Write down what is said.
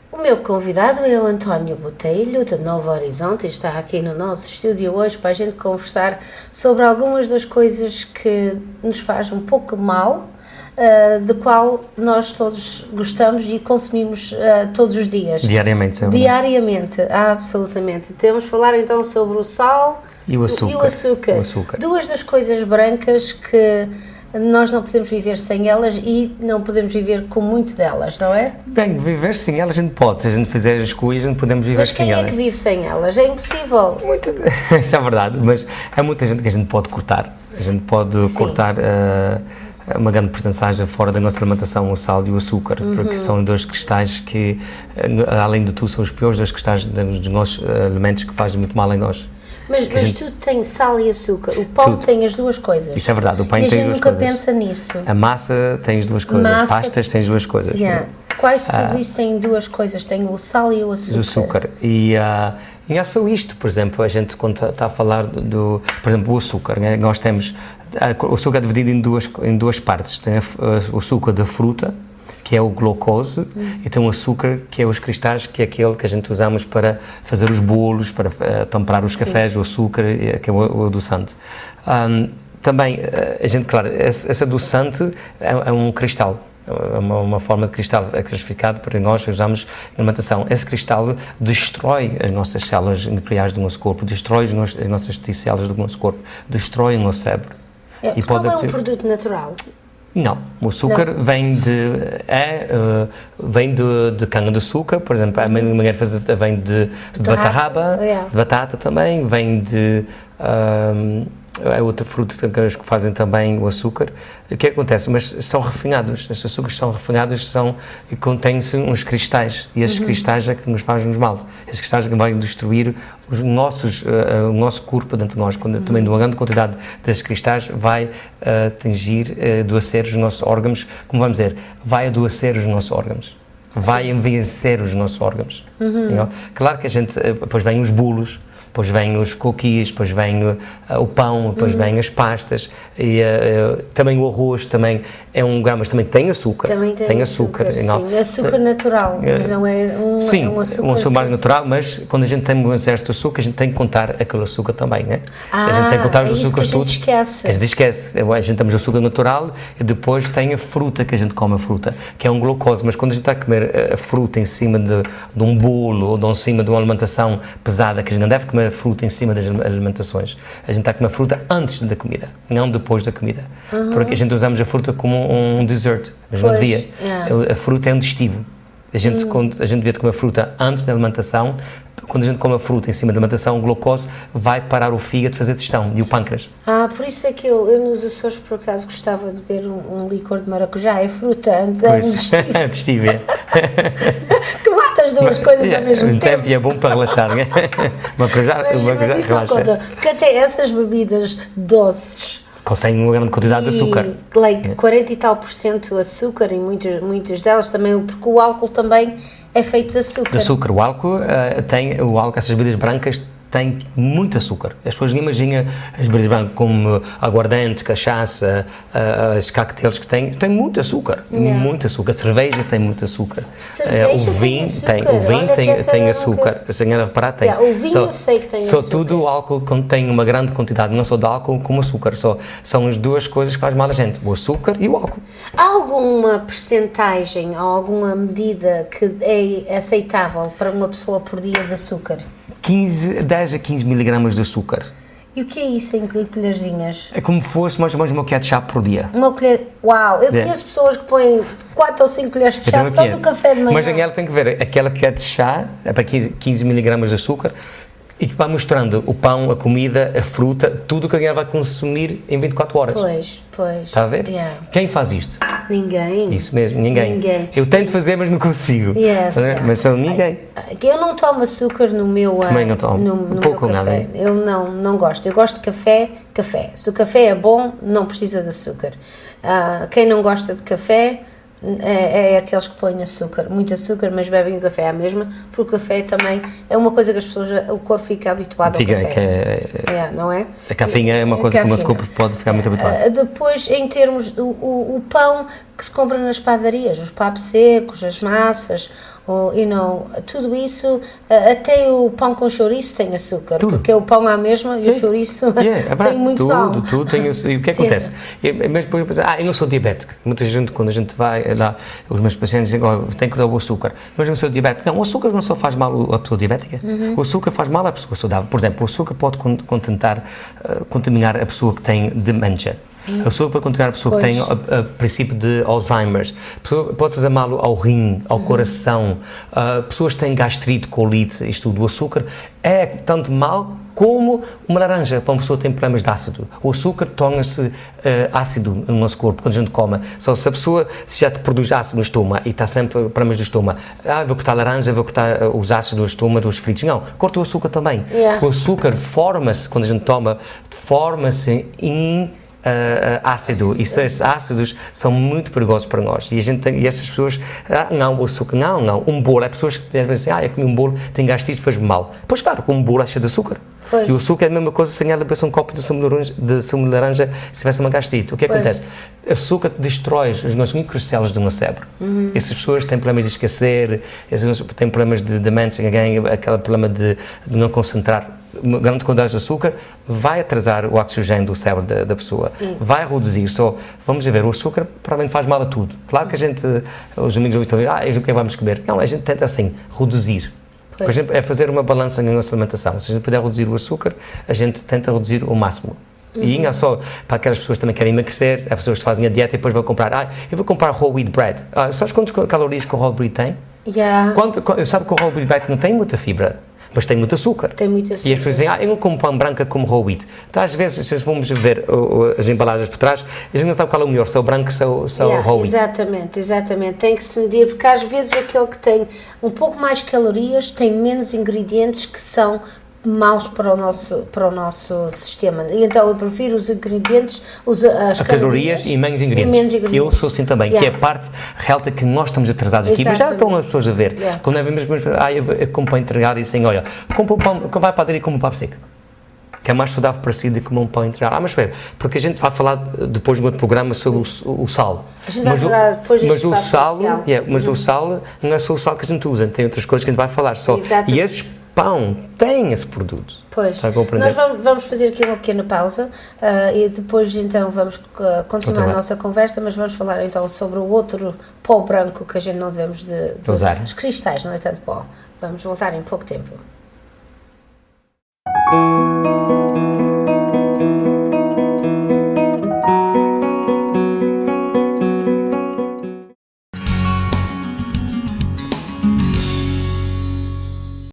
O meu convidado é o António Botelho, de Novo Horizonte, e está aqui no nosso estúdio hoje para a gente conversar sobre algumas das coisas que nos faz um pouco mal, de qual nós todos gostamos e consumimos todos os dias. Diariamente, sempre. Diariamente, absolutamente. Temos de falar então sobre o sal E o açúcar. O açúcar. Duas das coisas brancas que nós não podemos viver sem elas e não podemos viver com muito delas, não é? Bem, viver sem elas a gente pode, se a gente fizer as coisas, a gente podemos viver Mas sem quem elas. é que vive sem elas? É impossível. Isso é verdade, mas há muita gente que a gente pode cortar. A gente pode cortar uma grande porcentagem fora da nossa alimentação, o sal e o açúcar, porque são dois cristais que, além de tudo, são os piores dos cristais dos nossos alimentos que fazem muito mal em nós. Mas tudo tem sal e açúcar. O pão tem as duas coisas. Isso é verdade, o pão e tem as duas coisas. a gente nunca pensa nisso. A massa tem as duas coisas, as pastas têm as duas coisas. Quase tudo isso tem duas coisas, tem o sal e o açúcar. O açúcar. E não é só isto, por exemplo, a gente quando está a falar por exemplo, o açúcar, né? Nós temos, o açúcar é dividido em duas partes. Tem o açúcar da fruta, que é o glucose, e tem o açúcar, que é os cristais, que é aquele que a gente usamos para fazer os bolos, para temperar os cafés, o açúcar, que é o adoçante. Também, a gente, claro, esse adoçante é um cristal, é uma forma de cristal, é classificado para nós usamos na alimentação. Esse cristal destrói as nossas células nucleares do nosso corpo, destrói as nossas T-células do nosso corpo, destrói o nosso cérebro. Não é um produto natural? Não, o açúcar vem de cana-de-açúcar, por exemplo, a minha mulher vem de beterraba, de batata também, vem de é outra fruta que fazem também o açúcar. O que acontece? Mas são refinados, estes açúcares são refinados e contêm-se uns cristais, e esses cristais é que nos fazem os mal. Esses cristais é que vão destruir o nosso corpo dentro de nós. Também uma grande quantidade desses cristais vai atingir, adoecer os nossos órgãos, como vamos dizer, vai adoecer os nossos órgãos. Vai envelhecer os nossos órgãos. Claro que a gente, depois vem os bolos, depois vêm os cookies, depois vem o pão, depois vêm as pastas, e também o arroz também é um grão, mas também tem açúcar. Também tem açúcar, sim. Açúcar natural, mas não é um açúcar... um açúcar mais natural, mas quando a gente tem um excesso de açúcar, a gente tem que contar aquele açúcar também, né? A gente tem que contar os açúcares todos. Esquece. A gente esquece. A gente temos o açúcar natural e depois tem a fruta, que a gente come a fruta, que é um glucose, mas quando a gente está a comer a fruta em cima de um bolo ou em cima de uma alimentação pesada, que a gente não deve comer fruta em cima das alimentações. A gente está a comer fruta antes da comida, não depois da comida. Porque a gente usamos a fruta como um dessert, mas não devia. A fruta é um digestivo. A gente devia comer fruta antes da alimentação. Quando a gente come a fruta em cima da alimentação, o glucose vai parar o fígado de fazer digestão e o pâncreas. Por isso é que eu nos Açores, por acaso, gostava de beber um licor de maracujá. É fruta, digestivo. Que mata as duas coisas ao mesmo tempo. E é bom para relaxar, né? Mas isso não conta, porque até essas bebidas doces conseguem uma grande quantidade de açúcar. 40 e tal % açúcar, e muitas delas também, porque o álcool também é feito de açúcar. O álcool essas bebidas brancas têm muito açúcar. As pessoas não imaginam as bebidas brancas como aguardente, cachaça, os coquetéis que têm muito açúcar. Muito açúcar. A cerveja tem muito açúcar. O vinho tem açúcar. A senhora reparar, tem. O vinho eu sei que tem açúcar. Só tudo o álcool contém uma grande quantidade, não só de álcool como açúcar. São as duas coisas que fazem mal a gente, o açúcar e o álcool. Há alguma percentagem ou alguma medida que é aceitável para uma pessoa por dia de açúcar? 10 a 15 miligramas de açúcar. E o que é isso em colherzinhas? É como se fosse mais ou menos uma colher de chá por dia. Uma colher... Uau! Eu conheço pessoas que põem 4 ou 5 colheres de chá só no café de manhã. Mas ela tem que ver, aquela colher de chá é para 15 miligramas de açúcar e que vai mostrando o pão, a comida, a fruta, tudo o que ela vai consumir em 24 horas. Pois. Está a ver? Quem faz isto? Ninguém. Isso mesmo, ninguém. Eu tento fazer, mas não consigo. Mas sou ninguém. Eu não tomo açúcar no meu Também não tomo. No pouco meu café. Nada. Eu não gosto. Eu gosto de café. Se o café é bom, não precisa de açúcar. Quem não gosta de café, é aqueles que põem açúcar, muito açúcar, mas bebem o café à mesma, porque o café também é uma coisa que as pessoas, o corpo fica habituado ao café. Não é? A cafeína é uma coisa que o nosso corpo pode ficar muito habituado. Depois, em termos o pão que se compra nas padarias, os papos secos, as massas, tudo isso, até o pão com chouriço tem açúcar, porque o pão à mesma e o chouriço tem muito sal. Tudo tem açúcar. E o que acontece? Mas depois eu não sou diabético. Muita gente, quando a gente vai lá, os meus pacientes dizem, tem que dar o açúcar. Mas eu não sou diabético. Não, o açúcar não só faz mal à pessoa diabética, o açúcar faz mal à pessoa saudável. Por exemplo, o açúcar pode contaminar a pessoa que tem demência. A pessoa pode contaminar a pessoa que tem o princípio de Alzheimer's, pode fazer mal ao rim, ao coração, pessoas que têm gastrite, colite, isto tudo. O açúcar é tanto mal como uma laranja para uma pessoa que tem problemas de ácido. O açúcar torna-se ácido no nosso corpo quando a gente come. Só se a pessoa já te produz ácido no estômago e está sempre problemas do estômago, vou cortar a laranja, vou cortar os ácidos do estômago, dos fritos. Não, corta o açúcar também. O açúcar forma-se, quando a gente toma, forma-se em ácido, e esses ácidos são muito perigosos para nós, e essas pessoas, não, o açúcar, não, um bolo, há pessoas que às vezes dizem, eu comi um bolo, tem gastrite, faz mal. Pois claro, um bolo é cheio de açúcar. E o açúcar é a mesma coisa se ela bebesse um copo de sumo de laranja se tivesse uma gastrite. O que acontece? O açúcar destrói as nossas microcélulas do nosso cérebro. Essas pessoas têm problemas de esquecer, têm problemas de demência, aquele problema de não concentrar. Uma grande quantidade de açúcar vai atrasar o oxigênio do cérebro da pessoa, vai reduzir. Vamos ver, o açúcar provavelmente faz mal a tudo. Claro que a gente, os amigos estão a dizer, o que vamos comer? Não, a gente tenta assim, reduzir. Por exemplo, é fazer uma balança na nossa alimentação. Se a gente puder reduzir o açúcar, a gente tenta reduzir o máximo. E não só para aquelas pessoas que também querem emagrecer, há pessoas que fazem a dieta e depois vão comprar, eu vou comprar whole wheat bread. Sabes quantas calorias que o whole wheat tem? Sabe que o whole wheat bread não tem muita fibra, mas tem muito açúcar. E as pessoas dizem, eu não como pão branca como whole wheat. Então, às vezes, se vamos ver as embalagens por trás, a gente não sabe qual é o melhor, se é o branco, se é o whole wheat. Exatamente. Tem que se medir, porque às vezes aquele que tem um pouco mais calorias tem menos ingredientes que são maus para o nosso sistema. E então eu prefiro os ingredientes, as calorias e menos ingredientes. Eu sou assim também, que é a parte real que nós estamos atrasados aqui, mas já estão as pessoas a ver. Quando é mesmo, eu como para entregar e assim, olha, compra um pão, vai para a padaria e come um pão seco, que é mais saudável para si do que comer um pão integral. Mas espera, porque a gente vai falar depois de um outro programa sobre o sal. Mas o sal não é só o sal que a gente usa, tem outras coisas que a gente vai falar só. E esses pão tem esse produto. Nós vamos fazer aqui uma pequena pausa e depois então vamos continuar a nossa conversa, mas vamos falar então sobre o outro pó branco que a gente não devemos de usar. Os cristais, não é tanto pó. Vamos voltar em pouco tempo.